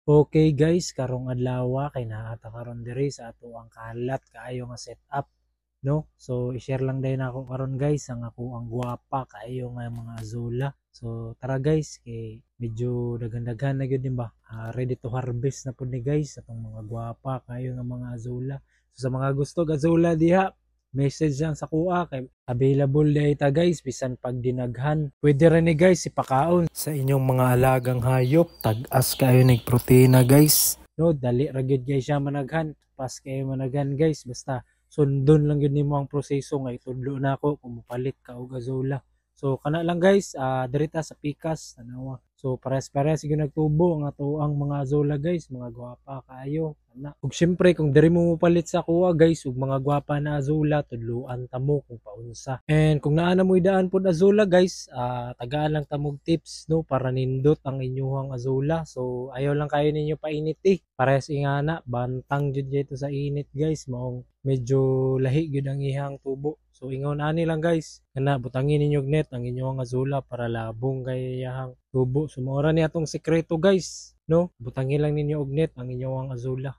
Okay guys, karong adlaw kay naata karon diri sa ato ang kalat kaayo nga setup, no? So i-share lang din ako karon guys ang ako ang guwapa kaayo nga mga azula. So tara guys, kay medyo daghan-daghan na gyud din ba? Ready to harvest na pud ni guys atong mga guwapa kaayo nga mga azula. So sa mga gusto azula diha, message lang sa kuha kay available day ta guys bisan pag dinaghan. Pwede rin ni guys ipakaon sa inyong mga alagang hayop. Tag-as kayo nig proteina guys. No, dali ra gyud guys siya managhan. Pas kayo managhan guys basta sundon lang yun nimo ang proseso nga itudlo na ako kung mopalit ka og azula. So kana lang guys, dirita sa Pikas tanawa. So pares-pares gyud nagtubo ang ato ang mga azula guys, mga gwapa kaayo. Ug syempre kung diri mo mopalit sa kuha guys ug mga gwapa na azula tudloan ta mo kung paunsa. And kung naa na mo idaan pod azula guys, tagaan lang ta mog tips no para nindot ang inyong azula. So ayaw lang kayo ninyo painit Parehas ingana bantang jud ito sa init guys, maong medyo lahi gyud ang ihang tubo. So ingon ani lang guys, kana butangin ninyo og net ang inyong azula para labong kay iyang tubo. So mao ra ni atong sekreto guys, no? Butangin lang ninyo og net ang inyong azula.